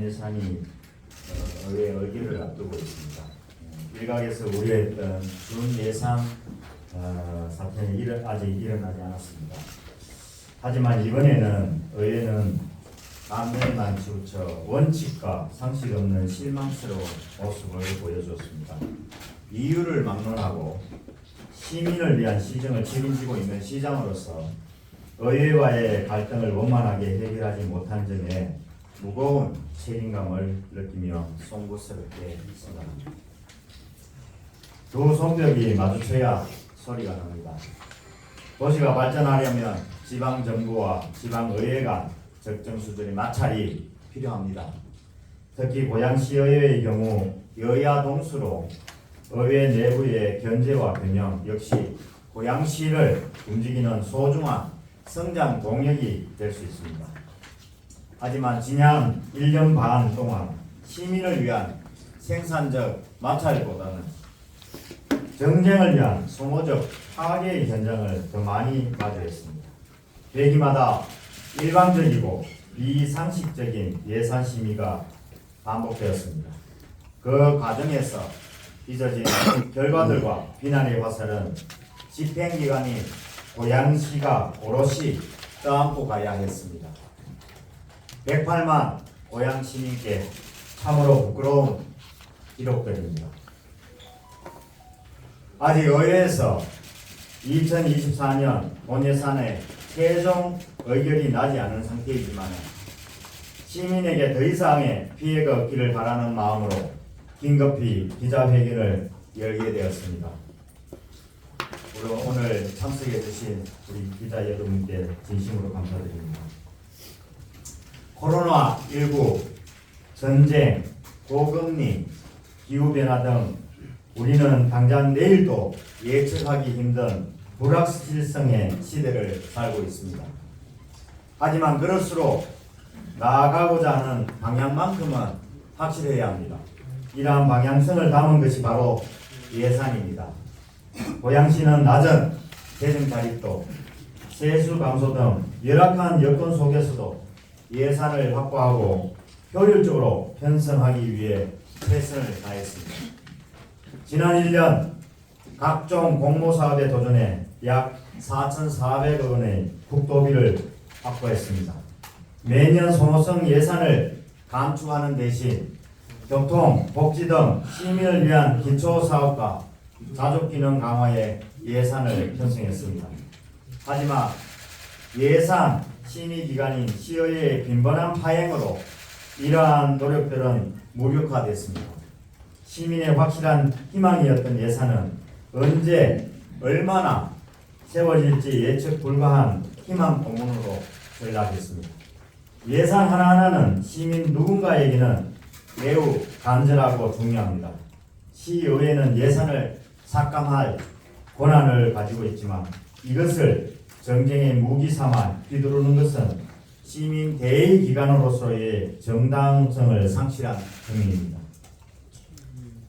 예산이 의회 의결을 앞두고 있습니다. 일각에서 우려했던 준예산 사태는 아직 일어나지 않았습니다. 하지만 이번에는 의회는 만면만 치우쳐 원칙과 상식 없는 실망스러운 모습을 보여주었습니다. 이유를 막론하고 시민을 위한 시정을 책임지고 있는 시장으로서 의회와의 갈등을 원만하게 해결하지 못한 점에 무거운 책임감을 느끼며 송구스럽게 생각합니다. 두 손뼉이 마주쳐야 소리가 납니다. 도시가 발전하려면 지방정부와 지방의회 간 적정 수준의 마찰이 필요합니다. 특히 고양시의회의 경우 여야 동수로 의회 내부의 견제와 균형 역시 고양시를 움직이는 소중한 성장 동력이 될 수 있습니다. 하지만 지난 1년 반 동안 시민을 위한 생산적 마찰보다는 정쟁을 위한 소모적 파괴의 현장을 더 많이 마주했습니다. 회기마다 일방적이고 비상식적인 예산 심의가 반복되었습니다. 그 과정에서 빚어진 결과들과 비난의 화살은 집행기관인 고양시가 오롯이 떠안고 가야 했습니다. 108만 고양 시민께 참으로 부끄러운 기록들입니다. 아직 의회에서 2024년 본예산의 최종 의결이 나지 않은 상태이지만 시민에게 더 이상의 피해가 없기를 바라는 마음으로 긴급히 기자회견을 열게 되었습니다. 오늘 참석해 주신 우리 기자 여러분께 진심으로 감사드립니다. 코로나19, 전쟁, 고금리, 기후변화 등 우리는 당장 내일도 예측하기 힘든 불확실성의 시대를 살고 있습니다. 하지만 그럴수록 나아가고자 하는 방향만큼은 확실해야 합니다. 이러한 방향성을 담은 것이 바로 예산입니다. 고양시는 낮은 재정 자립도, 세수 감소 등 열악한 여건 속에서도 예산을 확보하고 효율적으로 편성하기 위해 최선을 다했습니다. 지난 1년 각종 공모사업에 도전해 약 4,400억 원의 국도비를 확보했습니다. 매년 소모성 예산을 감축하는 대신 교통, 복지 등 시민을 위한 기초사업과 자족기능 강화에 예산을 편성했습니다. 하지만 예산 심의기관인 시의회의 빈번한 파행으로 이러한 노력들은 무력화됐습니다. 시민의 확실한 희망이었던 예산은 언제 얼마나 세워질지 예측 불가한 희망 고문으로 전락했습니다. 예산 하나하나는 시민 누군가에게는 매우 간절하고 중요합니다. 시의회는 예산을 삭감할 권한을 가지고 있지만 이것을 정쟁의 무기 삼아 휘두르는 것은 시민 대의 기관으로서의 정당성을 상실한 행위입니다.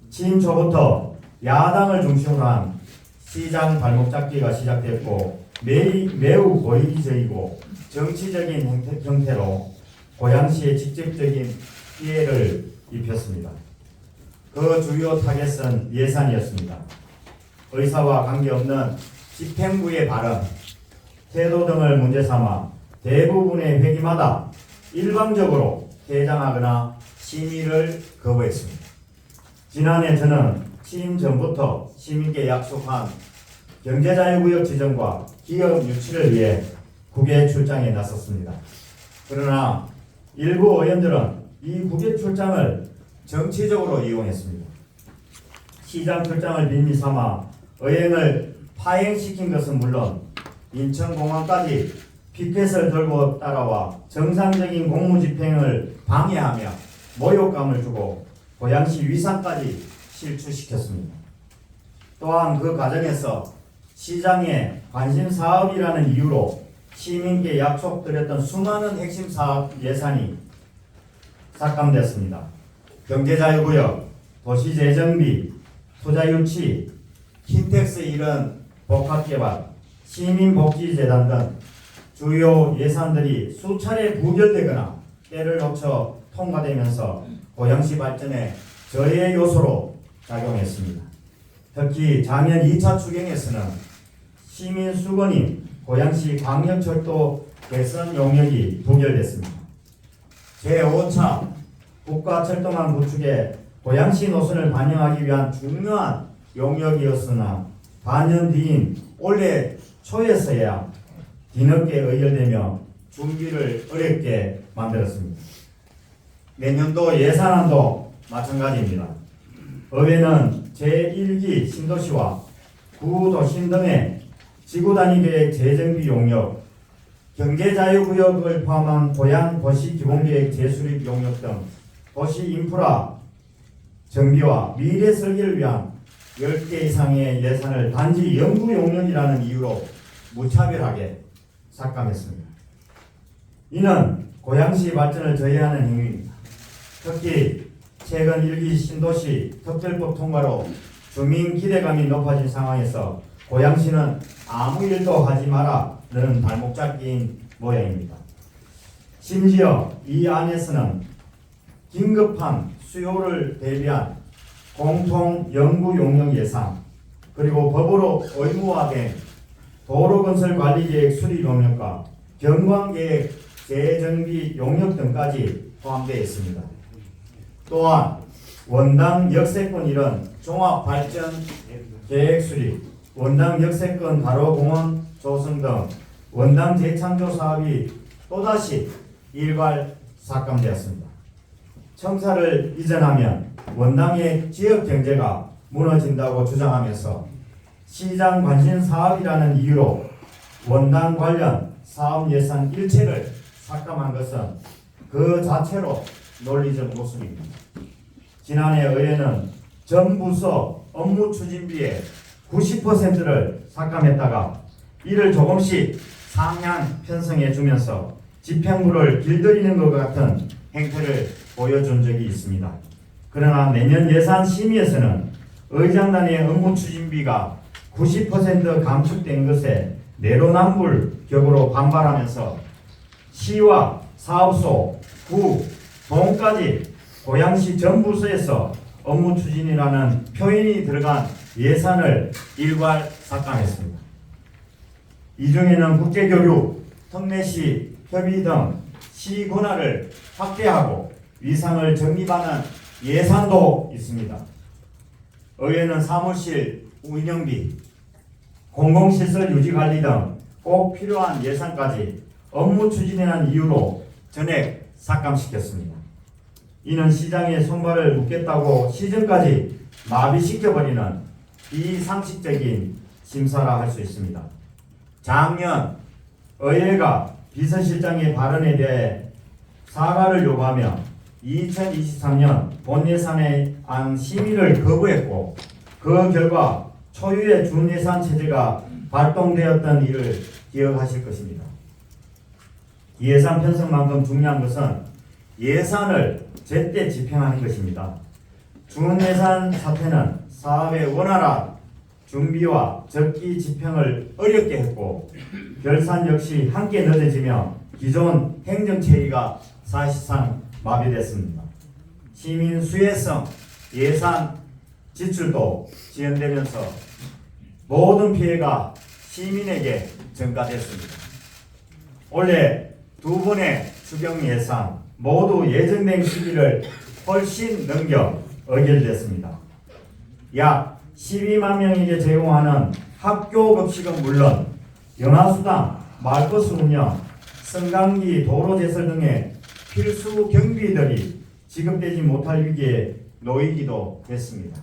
취임 초부터 야당을 중심으로 한 시장 발목 잡기가 시작됐고 매우 고의적이고 정치적인 형태로 고양시에 직접적인 피해를 입혔습니다. 그 주요 타겟은 예산이었습니다. 의사와 관계없는 집행부의 발언, 태도 등을 문제 삼아 대부분의 회기마다 일방적으로 퇴장하거나 심의를 거부했습니다. 지난해 저는 취임 전부터 시민께 약속한 경제자유구역 지정과 기업 유치를 위해 국외 출장에 나섰습니다. 그러나 일부 의원들은 이 국외 출장을 정치적으로 이용했습니다. 시장 출장을 빌미 삼아 의행을 파행시킨 것은 물론 인천공항까지 피켓을 들고 따라와 정상적인 공무집행을 방해하며 모욕감을 주고 고양시 위상까지 실추시켰습니다. 또한 그 과정에서 시장의 관심사업이라는 이유로 시민께 약속드렸던 수많은 핵심 사업 예산이 삭감됐습니다. 경제자유구역, 도시재정비, 투자유치, 킨텍스 이런 복합개발, 시민복지재단 등 주요 예산들이 수차례 부결되거나 때를 놓쳐 통과되면서 고양시 발전에 저해 요소로 작용했습니다. 특히 작년 2차 추경에서는 시민 수건인 고양시 광역철도 개선 용역이 부결됐습니다. 제5차 국가철도망 구축에 고양시 노선을 반영하기 위한 중요한 용역이었으나 반년 뒤인 올해 초에서야 뒤늦게 의결되며 준비를 어렵게 만들었습니다. 내년도 예산안도 마찬가지입니다. 의회는 제1기 신도시와 구도심 등의 지구단위계획 재정비 용역, 경제자유구역을 포함한 고양 도시기본계획 재수립 용역 등 도시 인프라 정비와 미래 설계를 위한 10개 이상의 예산을 단지 연구 용역이라는 이유로 무차별하게 삭감했습니다. 이는 고양시 발전을 저해하는 행위입니다. 특히 최근 1기 신도시 특별법 통과로 주민 기대감이 높아진 상황에서 고양시는 아무 일도 하지 마라는 발목 잡기인 모양입니다. 심지어 이 안에서는 긴급한 수요를 대비한 공통 연구 용역 예산, 그리고 법으로 의무화된 도로건설관리계획 수립 용역과 경관계획 재정비 용역 등까지 포함되어 있습니다. 또한 원당 역세권 일원 종합발전 계획 수립, 원당 역세권 가로공원 조성 등 원당 재창조 사업이 또다시 일괄 삭감되었습니다. 청사를 이전하면 원당의 지역 경제가 무너진다고 주장하면서 시장 관심 사업이라는 이유로 원당 관련 사업 예산 일체를 삭감한 것은 그 자체로 논리적 모순입니다. 지난해 의회는 전 부서 업무 추진비의 90%를 삭감했다가 이를 조금씩 상향 편성해 주면서 집행부를 길들이는 것 같은 행태를 보여준 적이 있습니다. 그러나 내년 예산 심의에서는 의장단의 업무 추진비가 90% 감축된 것에 내로남불격으로 반발하면서 시와 사업소, 구, 동까지 고양시 전 부서에서 업무 추진이라는 표현이 들어간 예산을 일괄 삭감했습니다. 이 중에는 국제교류, 특례시, 협의 등 시 권한을 확대하고 위상을 정립하는 예산도 있습니다. 의회는 사무실 운영비, 공공시설 유지관리 등 꼭 필요한 예산까지 업무 추진이라는 이유로 전액 삭감시켰습니다. 이는 시장의 손발을 묶겠다고 시정까지 마비시켜버리는 비상식적인 심사라 할 수 있습니다. 작년 의회가 비서실장의 발언에 대해 사과를 요구하며 2023년 본예산의 안 심의를 거부했고 그 결과 초유의 준예산 체제가 발동되었던 일을 기억하실 것입니다. 예산 편성만큼 중요한 것은 예산을 제때 집행하는 것입니다. 준예산 사태는 사업의 원활한 준비와 적기 집행을 어렵게 했고 결산 역시 함께 늦어지며 기존 행정체계가 사실상 마비됐습니다. 시민 수혜성 예산 지출도 지연되면서 모든 피해가 시민에게 전가됐습니다. 올해 두 번의 추경 예산 모두 예정된 시기를 훨씬 넘겨 의결됐습니다. 약 12만 명에게 제공하는 학교 급식은 물론 영아수당, 말버스 운영, 승강기, 도로제설 등의 필수 경비들이 지급되지 못할 위기에 놓이기도 했습니다.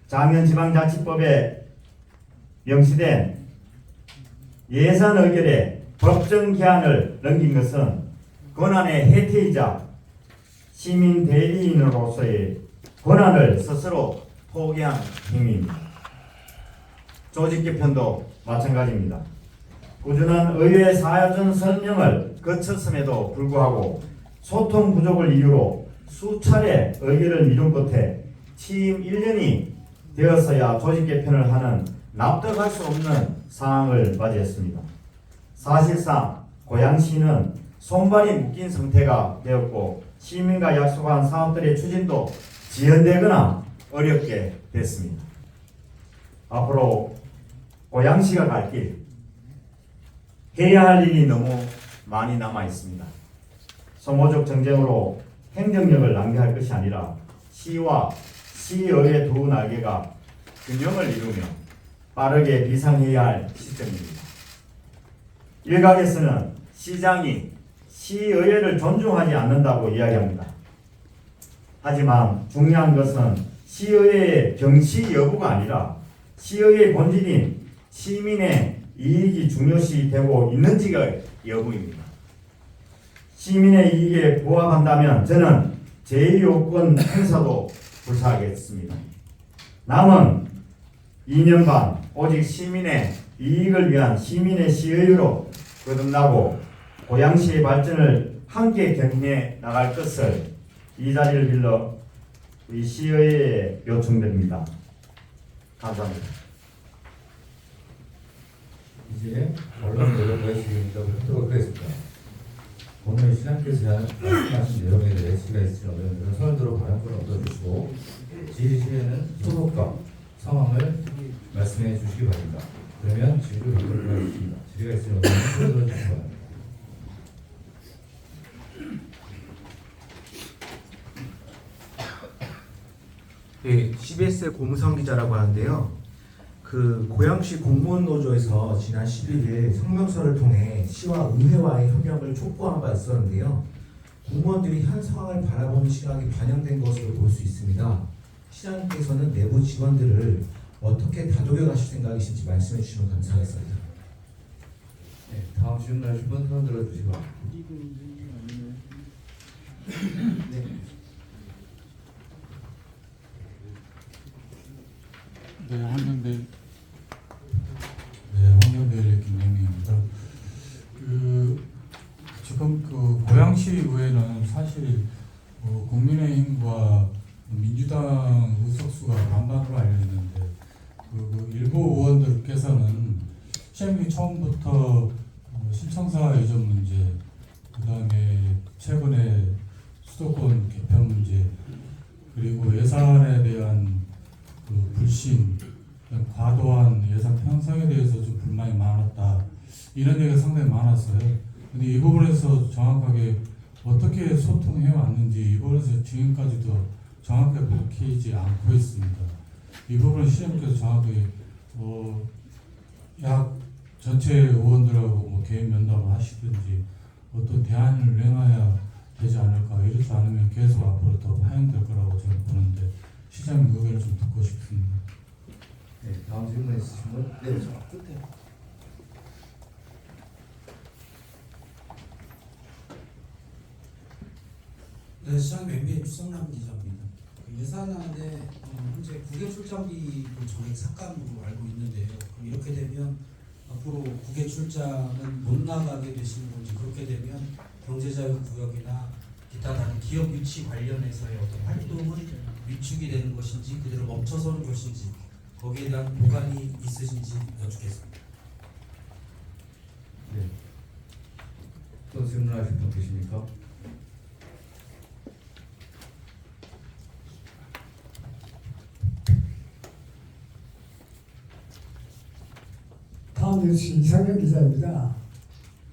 작년 지방자치법에 명시된 예산 의결에 법정 기한을 넘긴 것은 권한의 해태이자 시민 대리인으로서의 권한을 스스로 포기한 행위입니다. 조직 개편도 마찬가지입니다. 꾸준한 의회 사전 설명을 거쳤음에도 불구하고 소통 부족을 이유로 수차례 의결을 미룬 끝에 취임 1년이 되어서야 조직 개편을 하는 납득할 수 없는 상황을 맞이했습니다. 사실상 고양시는 손발이 묶인 상태가 되었고 시민과 약속한 사업들의 추진도 지연되거나 어렵게 됐습니다. 앞으로 고양시가 갈 길, 해야 할 일이 너무 많이 남아 있습니다. 소모적 정쟁으로 행정력을 낭비할 것이 아니라 시와 시의회 두 날개가 균형을 이루며 빠르게 비상해야 할 시점입니다. 일각에서는 시장이 시의회를 존중하지 않는다고 이야기합니다. 하지만 중요한 것은 시의회의 경시 여부가 아니라 시의회의 본질인 시민의 이익이 중요시 되고 있는지가 여부입니다. 시민의 이익에 부합한다면 저는 제2요건 행사도 불사하겠습니다. 남은 2년간 오직 시민의 이익을 위한 시민의 시의회로 거듭나고 고양시의 발전을 함께 경영해 나갈 것을 이 자리를 빌려 우리 시의회에 요청드립니다. 감사합니다. 이제 언론 노력과의 질의응답을 하도록 하겠습니다. 오늘 시장께서 말씀하신 내용에 대해 시가 있으신 의원들은 손을 들어 발언권을 얻어주시고 질의 시에는 소속과 상황을 말씀해 주시기 바랍니다. 그러면 질의를 받도록 하겠습니다. 질의가 있으신 의원들은 손을 들어주시기 바랍니다. 네, CBS의 고무성 기자라고 하는데요. 그 고양시 공무원 노조에서 지난 11일 성명서를 통해 시와 의회와의 협력을 촉구한 바 있었는데요. 공무원들이 현 상황을 바라보는 시각이 반영된 것으로 볼 수 있습니다. 시장님께서는 내부 직원들을 어떻게 다독여 가실 생각이신지 말씀해 주시면 감사하겠습니다. 네, 다음 질문하실 분 손 들어주시기 바랍니다. 네, 환경대회 김영민입니다. 지금 고양시 의회는 사실 국민의힘과 민주당 의석수가 반반으로 알려졌는데 일부 의원들께서는 시행이 처음부터 신청사 이전 문제, 그다음에 최근에 수도권 개편 문제, 그리고 예산에 대한 불신, 과도한 예산 편성에 대해서 좀 불만이 많았다, 이런 얘기가 상당히 많았어요. 근데 이 부분에서 정확하게 어떻게 소통해 왔는지 이 부분에서 지금까지도 정확하게 밝히지 않고 있습니다. 이 부분은 시장님께서 정확하게 약 전체 의원들하고 개인 면담을 하시든지 어떤 대안을 내놔야 되지 않을까. 이렇지 않으면 계속 앞으로 더 파행될 거라고 저는 보는데 시장님 의견을 좀 듣고 싶습니다. 네, 다음 질문 있으신 분? 네, 저 끝에. 네, 시장 MBN 추성남 기자입니다. 예산안에 현재 국외 출장비 정액 삭감으로 알고 있는데요. 그럼 이렇게 되면 앞으로 국외 출장은 못 나가게 되시는 건지, 그렇게 되면 경제자유구역이나 기타 다른 기업 유치 관련해서의 어떤 활동은 위축이 되는 것인지 그대로 멈춰서는 것인지 거기에 대한 보관이 있으신지 여쭙겠습니다. 네. 또 질문하실 분 계십니까? 다음 뉴스 이상현 기자입니다.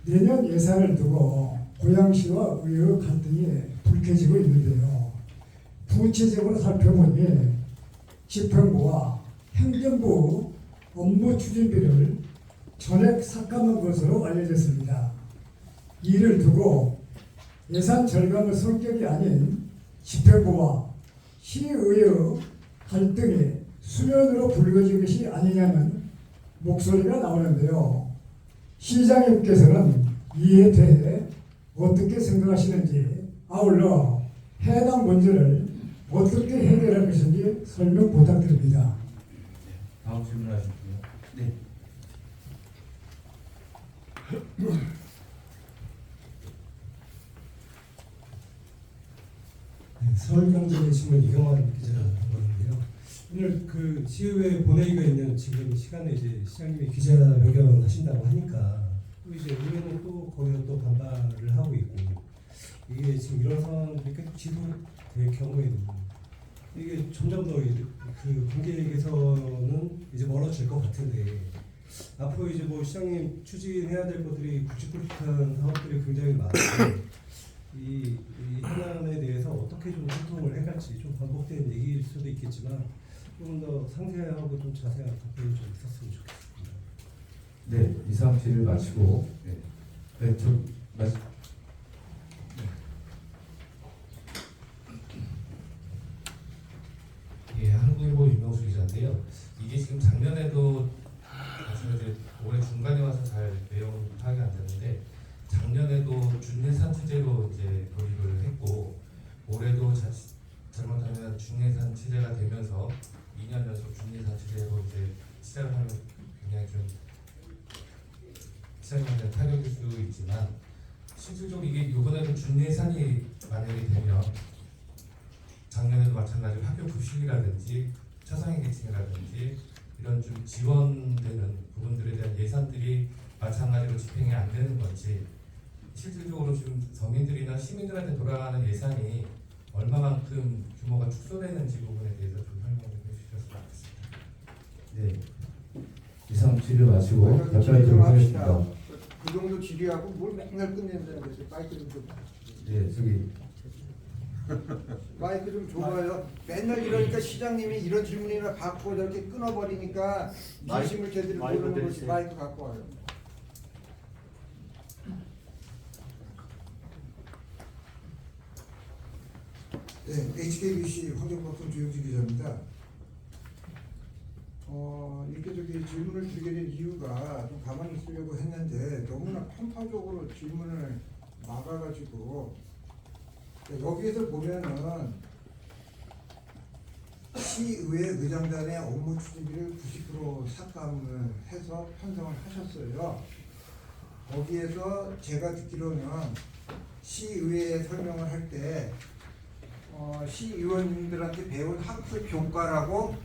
내년 예산을 두고 고양시와 의회 갈등이 불쾌해지고 있는데요. 구체적으로 살펴보니 집행부와 행정부 업무 추진비를 전액 삭감한 것으로 알려졌습니다. 이를 두고 예산 절감의 성격이 아닌 집행부와 시의회 갈등이 수면으로 불거진 것이 아니냐는 목소리가 나오는데요. 시장님께서는 이에 대해 어떻게 생각하시는지, 아울러 해당 문제를 어떻게 해결할 것인지 설명 부탁드립니다. 다음 질문하실 분요. 네. 서울경제의 신문 이경환 기자라는 건데요. 오늘 그 시의회 본회의가 있는 지금 시간에 이제 시장님이 기자회견을 하신다고 하니까 또 이제 의회는 또 거기서 또 반발을 하고 있고, 이게 지금 이런 상황들이 계속 지속될 경우에는 이게 점점 더 그 관계 개선은 이제 멀어질 것 같은데 앞으로 이제 뭐 시장님 추진해야 될 것들이 굵직굵직한 사업들이 굉장히 많은데 이 현안에 대해서 어떻게 좀 소통을 해갈지 좀 반복된 얘기일 수도 있겠지만 조금 더 상세하고 좀 자세한 답변이 좀 있었으면 좋겠습니다. 네, 이상 질의를 마치고 네, 좀 예, 한국일보 윤명수 기자인데요. 이게 지금 작년에도 사실 이제 올해 중간에 와서 잘 내용 파악이 안 되는데 작년에도 준예산 체제로 이제 도입을 했고 올해도 잘못하면 준예산 체제가 되면서 2년 연속 준예산 체제로 이제 시작을 하면 굉장히 좀 시장님한테 타격일 수 있지만 실질적으로 이게 이번에도 준예산이 만약에 되면 작년에도 마찬가지로 학교 급식이라든지 차상위계층이라든지 이런 좀 지원되는 부분들에 대한 예산들이 마찬가지로 집행이 안 되는 건지 실질적으로 지금 서민들이나 시민들한테 돌아가는 예산이 얼마만큼 규모가 축소되는지 부분에 대해서 좀 설명을 해주셨으면 좋겠습니다. 네, 이상 질의 마치고 답변드리도록 하겠습니다. 그 정도 질의하고 뭘 맨날 끝낸다는 거죠. 마이크 좀 네, 저기 마이크 좀 줘봐요. 맨날 이러니까 시장님이 이런 질문이나 받고 저렇게 끊어버리니까 진심을 제대로 마이크 모르는 거지. 드리세요. 마이크 갖고 와요. 네, HKBC 환경방송 조영진 기자입니다. 이렇게 저기 질문을 드리게 된 이유가 좀 가만히 있으려고 했는데 너무나 편파적으로 질문을 막아가지고 여기에서 보면은 시의회 의장단의 업무 추진비를 90% 삭감을 해서 편성을 하셨어요. 거기에서 제가 듣기로는 시의회에 설명을 할 때 시의원님들한테 배운 학습 효과라고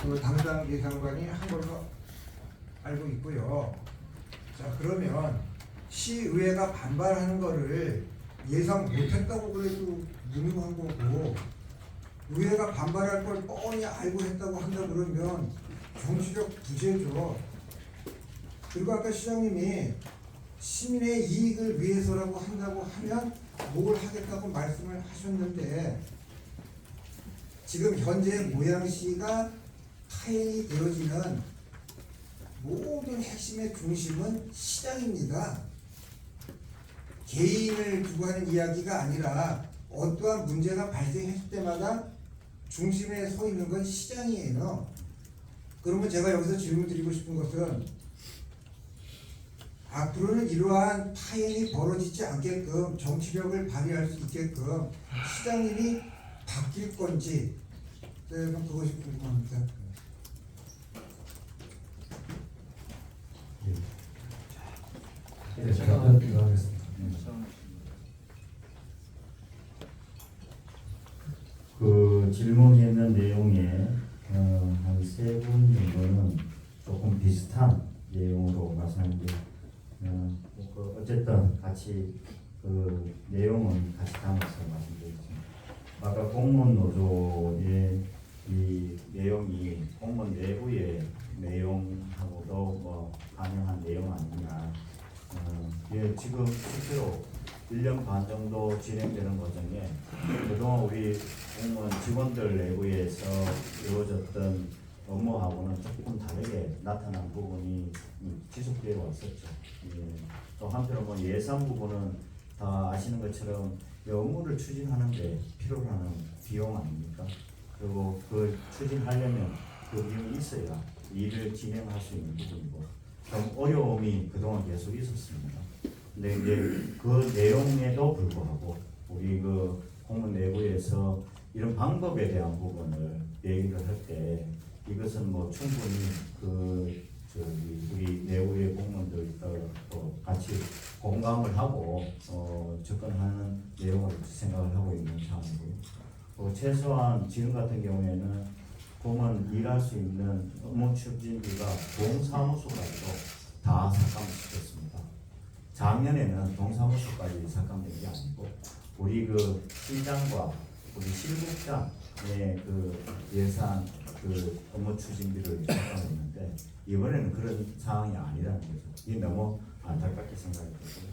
그 담당 예산관이 한 걸로 알고 있고요. 자, 그러면 시의회가 반발하는 거를 예상 못했다고 그래도 무능한 거고 의회가 반발할 걸 뻔히 알고 했다고 한다 그러면 정치적 부재죠. 그리고 아까 시장님이 시민의 이익을 위해서라고 한다고 하면 뭘 하겠다고 말씀을 하셨는데 지금 현재 모양시가 파행이 되어지는 모든 핵심의 중심은 시장입니다. 개인을 두고 하는 이야기가 아니라 어떠한 문제가 발생했을 때마다 중심에 서 있는 건 시장이에요. 그러면 제가 여기서 질문 드리고 싶은 것은 앞으로는 이러한 파행이 벌어지지 않게끔 정치력을 발휘할 수 있게끔 시장님이 바뀔 건지 그것이 궁금합니다. 네, 답변 들어가겠습니다. 그 질문했는 내용에 한 3분 정도는 조금 비슷한 내용으로 말씀드렸는데 어쨌든 같이 그 내용은 같이 담아서 말씀드리겠습니다. 아까 공무원 노조의 이 내용이 공무원 내부의 내용하고도 뭐 반영한 내용 아니냐. 예, 지금 실제로 1년 반 정도 진행되는 과정에 그동안 우리 공무원 직원들 내부에서 이루어졌던 업무하고는 조금 다르게 나타난 부분이 지속되어 왔었죠. 예. 또 한편으로 뭐 예산 부분은 다 아시는 것처럼 이 업무를 추진하는데 필요로 하는 비용 아닙니까? 그리고 그 추진하려면 그 비용이 있어야 일을 진행할 수 있는 부분이고 좀 어려움이 그동안 계속 있었습니다. 근데 이제 그 내용에도 불구하고 우리 그 공무원 내부에서 이런 방법에 대한 부분을 얘기를 할 때 이것은 뭐 충분히 그 저기 우리 내부의 공무원들도 같이 공감을 하고 접근하는 내용으로 생각을 하고 있는 상황이고요. 최소한 지금 같은 경우에는 공무원 일할 수 있는 업무 추진비가 동사무소까지도 다 삭감시켰습니다. 작년에는 동사무소까지 삭감된 게 아니고 우리 그 시장과 우리 실국장의 그 예산 그 업무 추진비를 작성하고 있는데 이번에는 그런 상황이 아니라는 거죠. 이게 너무 안타깝게 생각이 들고요.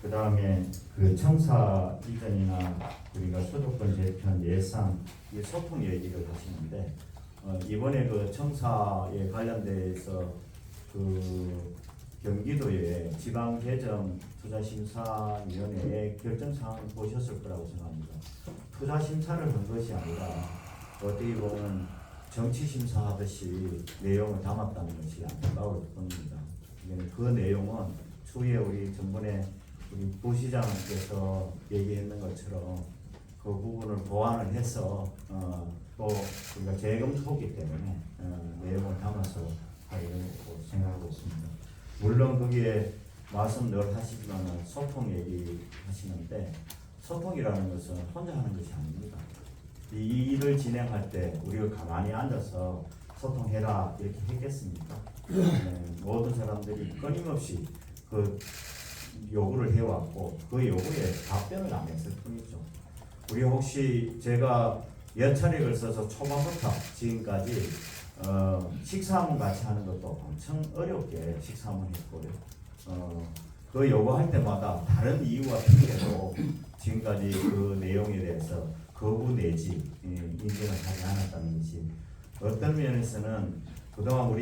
그 다음에 그 청사 이전이나 우리가 수도권 재편 예산 이 소통 얘기를 하시는데 이번에 그 청사에 관련돼서 그 경기도의 지방재정투자심사위원회의 결정사항을 보셨을 거라고 생각합니다. 투자심사를 한 것이 아니라 어떻게 보면 정치심사하듯이 내용을 담았다는 것이 안타까울 뿐입니다. 그 내용은 추후에 우리 전번에 우리 부시장께서 얘기했는 것처럼 그 부분을 보완을 해서 또 우리가 재검토기 때문에 내용을 담아서 하려고 생각하고 있습니다. 물론 거기에 말씀 늘 하시지만 소통 얘기 하시는데 소통이라는 것은 혼자 하는 것이 아닙니다. 이 일을 진행할 때 우리가 가만히 앉아서 소통해라 이렇게 했겠습니까? 모든 사람들이 끊임없이 그 요구를 해왔고 그 요구에 답변을 안 했을 뿐이죠. 우리 혹시 제가 몇 차례 걸쳐서 초반부터 지금까지 식사하면 같이 하는 것도 엄청 어렵게 식사하면 했고요. 그 요구할 때마다 다른 이유와 핑계로 지금까지 그 내용에 대해서 거부 내지 인정을 하지 않았다는 것이 어떤 면에서는 그동안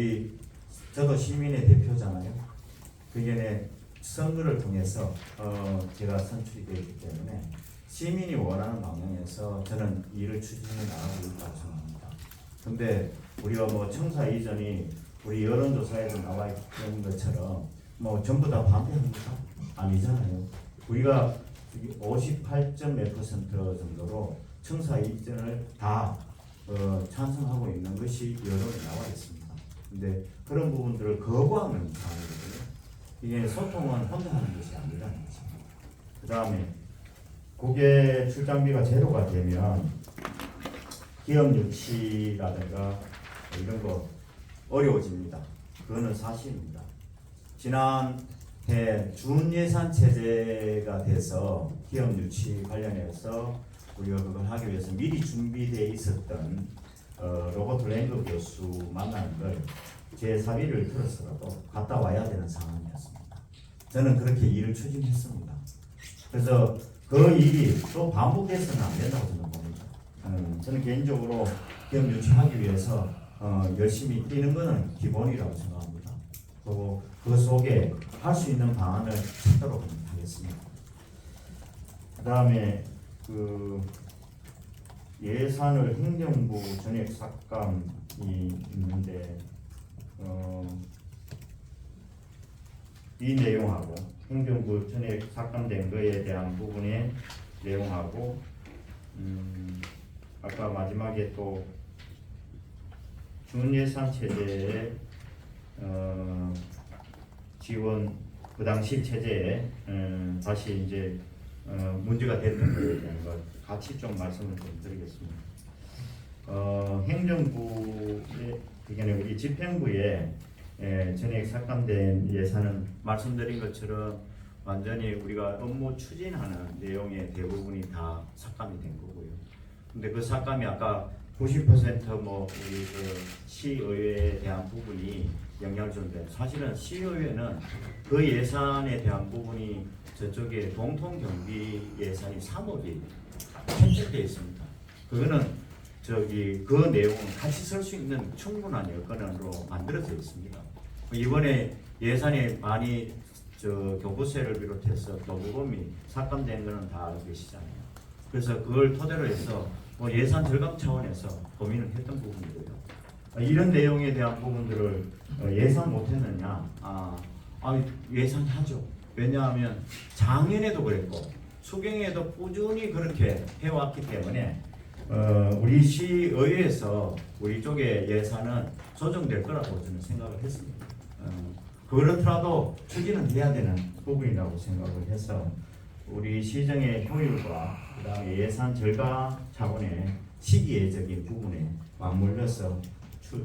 저도 시민의 대표잖아요. 그게 선거를 통해서 제가 선출이 되었기 때문에 시민이 원하는 방향에서 저는 일을 추진해 나가고 있다고 생각합니다. 근데 우리가 뭐 청사 이전이 우리 여론조사에도 나와 있는 것처럼 뭐 전부 다 반대합니까? 아니잖아요. 우리가 58.몇% 정도로 청사 이전을 다 찬성하고 있는 것이 여론에 나와 있습니다. 근데 그런 부분들을 거부하는 상황이거든요. 이게 소통은 혼자 하는 것이 아니라는 거죠. 그 다음에 국외 출장비가 제로가 되면 기업 유치라든가 이런 거 어려워집니다. 그거는 사실입니다. 지난해 준예산 체제가 돼서 기업 유치 관련해서 우리가 그걸 하기 위해서 미리 준비되어 있었던 로버트 랭거 교수 만나는 걸 제 사비를 들어서라도 갔다 와야 되는 상황이었습니다. 저는 그렇게 일을 추진했습니다. 그래서 그 일이 또 반복해서는 안 된다고 저는 봅니다. 저는 개인적으로 기업 유치하기 위해서 열심히 뛰는 것은 기본이라고 생각합니다. 그리고 그 속에 할 수 있는 방안을 찾도록 하겠습니다. 그 다음에 그 예산을 행정부 전액 삭감이 있는데 이 내용하고 행정부 전액 삭감된 거에 대한 부분의 내용하고 아까 마지막에 또 준예산 체제의 지원 그 당시 체제에 다시 이제 문제가 됐던 것에 대한 것 같이 좀 말씀을 좀 드리겠습니다. 행정부의 그게 우리 집행부의 전액 삭감된 예산은 말씀드린 것처럼 완전히 우리가 업무 추진하는 내용의 대부분이 다 삭감이 된 거고요. 근데 그 삭감이 아까 90% 우리 그 시의회에 대한 부분이 영향을 줬는데 사실은 시의회는 그 예산에 대한 부분이 저쪽에 동통경비 예산이 3억이 편집되어 있습니다. 그거는 그 내용은 같이 쓸 수 있는 충분한 여건으로 만들어져 있습니다. 이번에 예산이 많이 교부세를 비롯해서 노부금이 삭감된 거는 다 알고 계시잖아요. 그래서 그걸 토대로 해서 예산 절감 차원에서 고민을 했던 부분이고요. 이런 내용에 대한 부분들을 예상 못했느냐? 예상하죠. 왜냐하면 작년에도 그랬고 수경에도 꾸준히 그렇게 해왔기 때문에 우리 시의회에서 우리 쪽의 예산은 조정될 거라고 저는 생각을 했습니다. 그렇더라도 추진은 해야 되는 부분이라고 생각을 해서 우리 시정의 효율과 그다음에 예산 절감 차원의 시기적인 부분에 맞물려서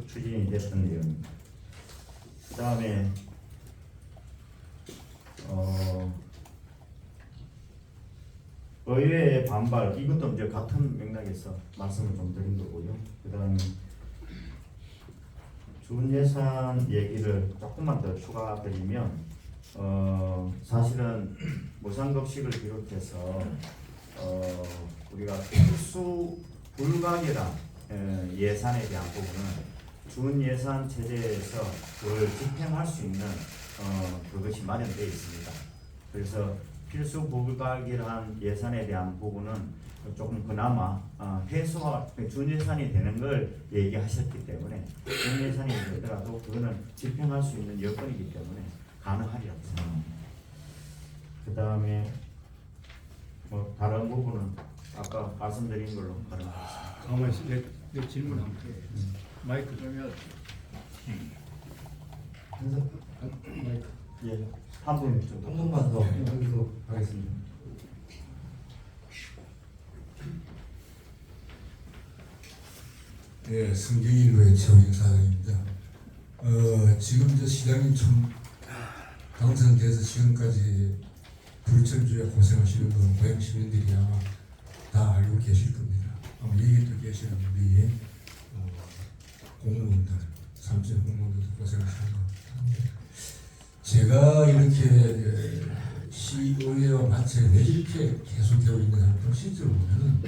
추진이 됐던 내용입니다. 그다음에 의회의 반발 이것도 이제 같은 맥락에서 말씀을 좀 드린 거고요. 그다음에 준예산 얘기를 조금만 더 추가드리면 사실은 무상급식을 비롯해서 우리가 특수 불가결한 예산에 대한 부분은 준예산 체제에서 그걸 집행할 수 있는 그것이 마련되어 있습니다. 그래서 필수 불가결한 예산에 대한 부분은 조금 그나마 해소와 준예산이 되는 걸 얘기하셨기 때문에 준예산이 되더라도 그거는 집행할 수 있는 여건이기 때문에 가능하리라고 생각합니다. 그 다음에 뭐 다른 부분은 아까 말씀드린 걸로 가능하겠습니다. 가만히 있어. 내 질문 한 개. 마이크 좀 예, 한 분 정도. 한 번만 더 하도록 하겠습니다. 네, 승경일로의 최원영 사장입니다. 지금 저 시장님 참 당선돼서 지금까지 불철주야 고생하시는 건 고향 시민들이 아마 다 알고 계실 겁니다. 아마 얘기도 계시는 우리 공무원들, 삼천 공무원들도 고생하시는 것 같습니다. 제가 이렇게 시의회와 마찰이 왜 이렇게 계속되고 있는가 하는 실제로 보면은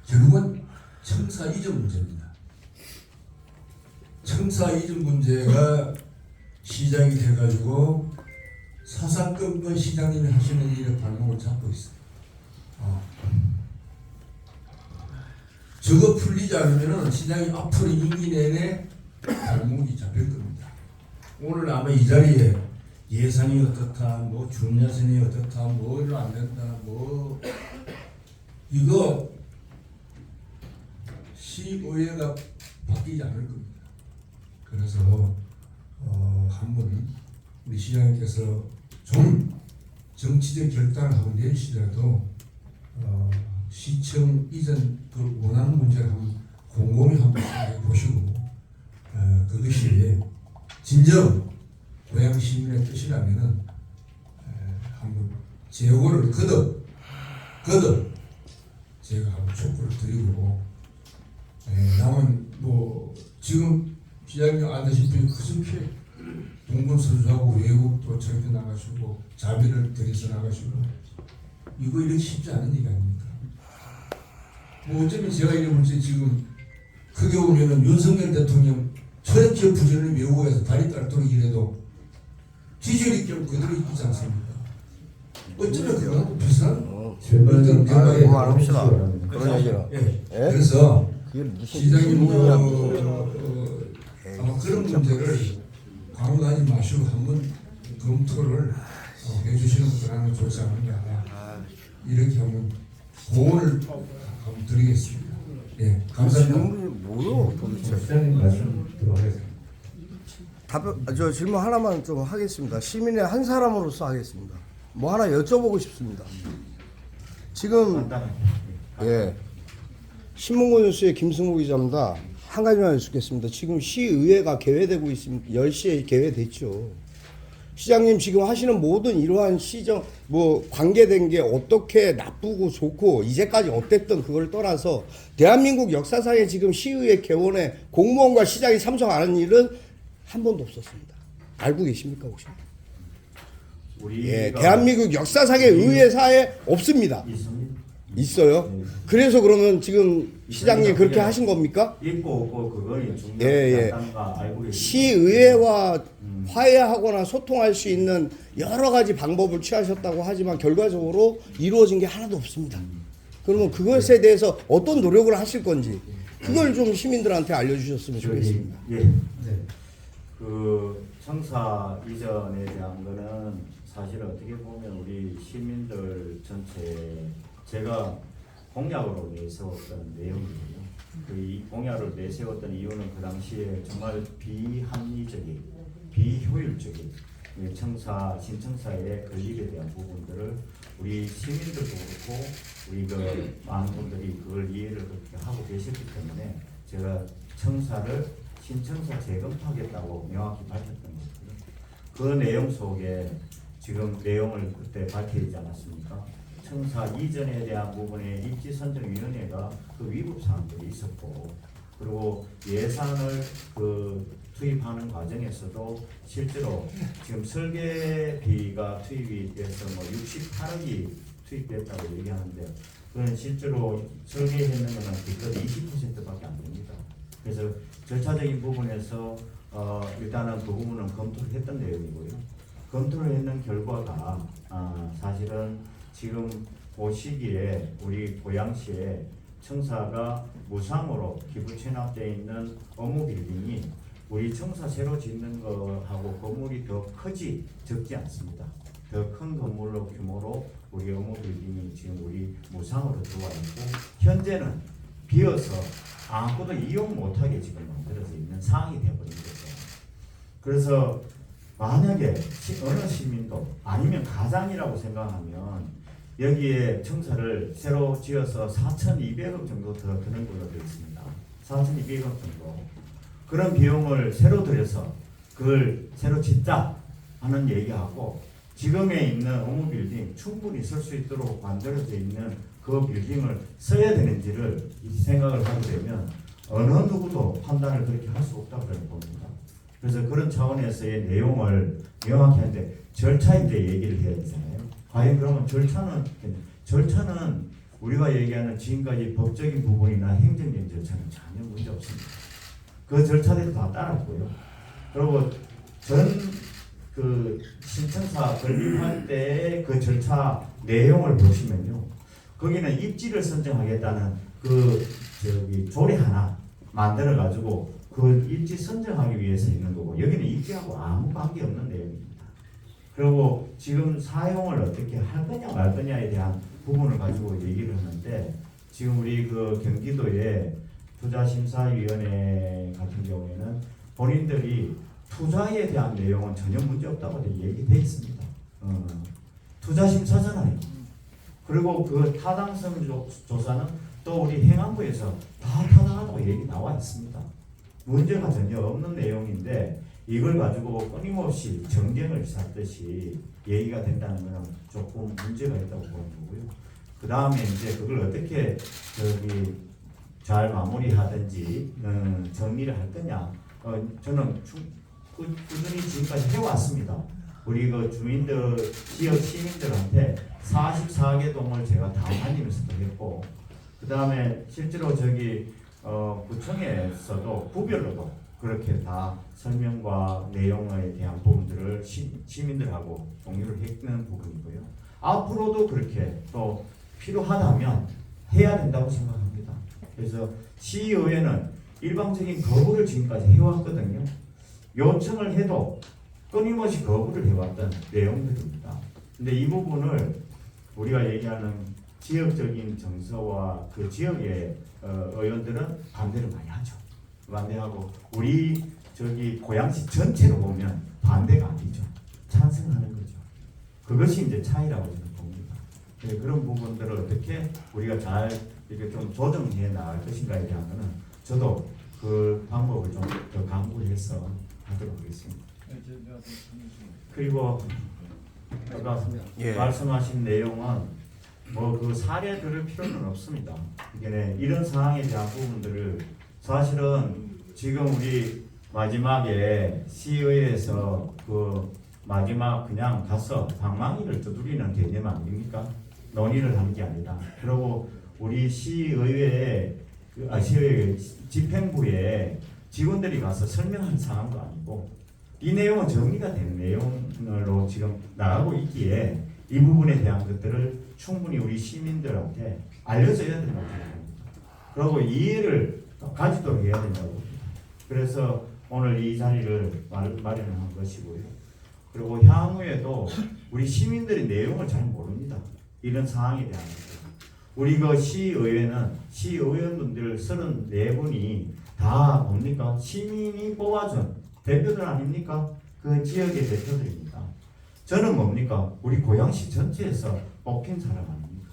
결국은 청사 이전 문제입니다. 청사 이전 문제가 시작이 돼가지고 사사건건 시장님이 하시는 일에 발목을 잡고 있어요. 저거 풀리지 않으면 시장이 앞으로 임기 내내 발목이 잡힐 겁니다. 오늘 아마 이 자리에 예산이 어떻다, 뭐 준예산이 어떻다, 뭐를 안 된다, 뭐 이거 시의회가 바뀌지 않을 겁니다. 그래서 한번 우리 시장님께서 좀 정치적 결단을 하고 내시더라도 시청 이전 그 원하는 문제를 한번 곰곰이 한번 생각해 보시고 그것이 진정 고향 시민의 뜻이라면은 한번 재고를 거듭 제가 한번 촉구를 드리고 남은 뭐 지금 시장님 아시다시피 그저께 동분서주하고 외국 도청에 나가시고 자비를 들여서 나가시고 이거 이렇게 쉽지 않은 얘기 아닙니까? 뭐 어쩌면 제가 이런 문제 지금 크게 보면은 윤석열 대통령 철학적 부전을 외국에서 다리 떨도록 일해도 지지율이 좀 그대로 있지 않습니까? 어쩌면 그거하고 비슷한 질문 그만합시다. 그런 얘기는. 예. 그래서 시장님 아마 그런 문제를 강요하지 마시고 한번 검토를 해주시는 거라는 좋지 않은가 이렇게 한번 고언을 한번 드리겠습니다. 예, 감사합니다. 뭐요? 도대체. 시장님 말씀 들어가겠습니다. 저 질문 하나만 좀 하겠습니다. 시민의 한 사람으로서 하겠습니다. 뭐 하나 여쭤보고 싶습니다. 지금 신문고 뉴스의 김승우 기자입니다. 한 가지만 여쭙겠습니다. 지금 시의회가 개회되고 있습니다. 10시에 개회됐죠. 시장님 지금 하시는 모든 이러한 시정 뭐 관계된 게 어떻게 나쁘고 좋고 이제까지 어땠던 그걸 떠나서 대한민국 역사상에 지금 시의회 개원에 공무원과 시장이 참석 안 한 일은 한 번도 없었습니다. 알고 계십니까 혹시? 예, 대한민국 역사상의 의회사에 없습니다. 있어요? 있어요? 그러면 지금 시장님 그렇게 하신 겁니까? 있고 없고 그거는 중요하다는 알고 계십니다. 시의회와 화해하거나 소통할 수 있는 여러 가지 방법을 취하셨다고 하지만 결과적으로 이루어진 게 하나도 없습니다. 그러면 그것에 대해서 어떤 노력을 하실 건지 그걸 좀 시민들한테 알려주셨으면 좋겠습니다. 예. 그 청사 이전에 대한 거는 사실 어떻게 보면 우리 시민들 전체 제가 공약으로 내세웠던 내용이에요. 이 공약을 내세웠던 이유는 그 당시에 정말 비합리적인, 비효율적인 청사, 신청사의 건립에 대한 부분들을 우리 시민들도 그렇고 우리 그 많은 분들이 그걸 이해를 그렇게 하고 계셨기 때문에 제가 청사를 신청사 재검토하겠다고 명확히 밝혔던 거거든요. 그 내용 속에 지금 내용을 그때 밝혀지지 않았습니까? 청사 이전에 대한 부분에 입지선정위원회가 그 위법 사항들이 있었고, 그리고 예산을 투입하는 과정에서도 실제로 지금 설계비가 투입이 돼서 68억이 투입됐다고 얘기하는데, 그건 실제로 설계했는 것은 기껏 20%밖에 안 됩니다. 그래서 절차적인 부분에서 일단은 그 부분은 검토를 했던 내용이고요. 검토를 했는 결과가 사실은 지금 그 시기에 우리 고양시에 청사가 무상으로 기부 체납되어 있는 업무 빌딩이 우리 청사 새로 짓는 거하고 건물이 더 크지 적지 않습니다. 더 큰 건물로 규모로 우리 업무 빌딩이 지금 우리 무상으로 들어와 있고, 현재는 비어서 아무것도 이용 못하게 지금 만들어져 있는 상황이 되어버린 거죠. 그래서 만약에 어느 시민도 아니면 가장이라고 생각하면 여기에 청사를 새로 지어서 4,200억 정도 더 드는 걸로 되어 있습니다. 4,200억 정도. 그런 비용을 새로 들여서 그걸 새로 짓자 하는 얘기하고, 지금에 있는 업무 빌딩 충분히 쓸 수 있도록 만들어져 있는 그 빌딩을 써야 되는지를 생각을 하게 되면 어느 누구도 판단을 그렇게 할 수 없다고 저는 봅니다. 그래서 그런 차원에서의 내용을 명확히 하는데, 절차에 대해 얘기를 해야 되잖아요. 과연 그러면 절차는 우리가 얘기하는 지금까지 법적인 부분이나 행정적인 절차는 전혀 문제 없습니다. 그 절차들이 다 따랐고요. 그리고 신청사 건립할 때 그 절차 내용을 보시면요, 거기는 입지를 선정하겠다는 조례 하나 만들어 가지고 그 입지 선정하기 위해서 있는 거고, 여기는 입지하고 아무 관계 없는 내용입니다. 그리고 지금 사용을 어떻게 할 거냐 말 거냐에 대한 부분을 가지고 얘기를 하는데, 지금 우리 경기도의 투자심사위원회 같은 경우에는 본인들이 투자에 대한 내용은 전혀 문제 없다고 얘기돼 있습니다. 투자심사잖아요. 그리고 그 타당성 조사는 또 우리 행안부에서 다 타당하다고 얘기 나와 있습니다. 문제가 전혀 없는 내용인데, 이걸 가지고 끊임없이 정쟁을 쌓듯이 얘기가 된다는 것은 조금 문제가 있다고 보는 거고요. 그 다음에 이제 그걸 어떻게 잘 마무리하든지 정리를 할 거냐, 저는 꾸준히 지금까지 해왔습니다. 우리 지역 시민들한테 44개 동을 제가 다 다니면서도 했고, 그 다음에 실제로 구청에서도 구별로도 그렇게 다 설명과 내용에 대한 부분들을 시민들하고 공유를 했는 부분이고요. 앞으로도 그렇게 또 필요하다면 해야 된다고 생각합니다. 그래서 시의회는 일방적인 거부를 지금까지 해왔거든요. 요청을 해도 끊임없이 거부를 해왔던 내용들입니다. 근데 이 부분을 우리가 얘기하는 지역적인 정서와 그 지역의 의원들은 반대를 많이 하죠. 반대하고, 우리 고양시 전체로 보면 반대가 아니죠. 찬성하는 거죠. 그것이 이제 차이라고 저는 봅니다. 그런 부분들을 어떻게 우리가 잘 이렇게 좀 조정해 나갈 것인가에 대한 거는 저도 그 방법을 좀 더 강구해서 하도록 하겠습니다. 그리고 아까 말씀하신 내용은 그 사례 들을 필요는 없습니다. 이런 상황에 대한 부분들을 사실은 지금 우리 마지막에 시의회에서 마지막 그냥 가서 방망이를 두드리는 개념 아닙니까? 논의를 하는 게 아니라. 그리고 우리 시의회 집행부에 직원들이 가서 설명하는 상황도 아니고, 이 내용은 정리가 되는 내용으로 지금 나가고 있기에 이 부분에 대한 것들을 충분히 우리 시민들한테 알려줘야 된다고 생각합니다. 그리고 이해를 가지도록 해야 된다고 봅니다. 그래서 오늘 이 자리를 마련한 것이고요. 그리고 향후에도 우리 시민들이 내용을 잘 모릅니다. 이런 상황에 대한 것들. 우리 시의회는 시의원분들 34분이 다 뭡니까? 시민이 뽑아준 대표들 아닙니까? 그 지역의 대표들입니다. 저는 뭡니까? 우리 고양시 전체에서 뽑힌 사람 아닙니까?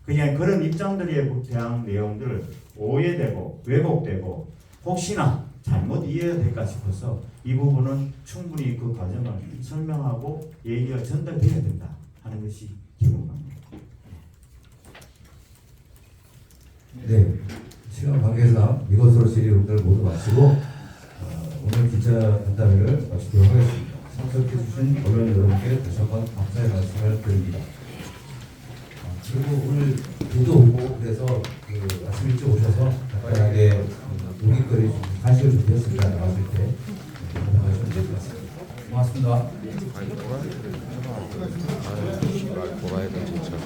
그냥 그런 입장들에 대한 내용들을 오해되고 왜곡되고 혹시나 잘못 이해가 될까 싶어서 이 부분은 충분히 그 과정을 설명하고 얘기가 전달돼야 된다 하는 것이 기본입니다. 네, 시간 관계상 이것으로 질의응답을 모두 마치고 오늘 기자 간담회를 마치도록 하겠습니다. 참석해주신 언론 여러분께 다시 한번 감사의 말씀을 드립니다. 그리고 오늘 비도 오고 그래서 그 아침 일찍 오셔서 간단하게 용기거리 간식을 준비했습니다. 나왔을 때 건강하시면 될 것 같습니다. 고맙습니다. 아이, 보라야 진짜.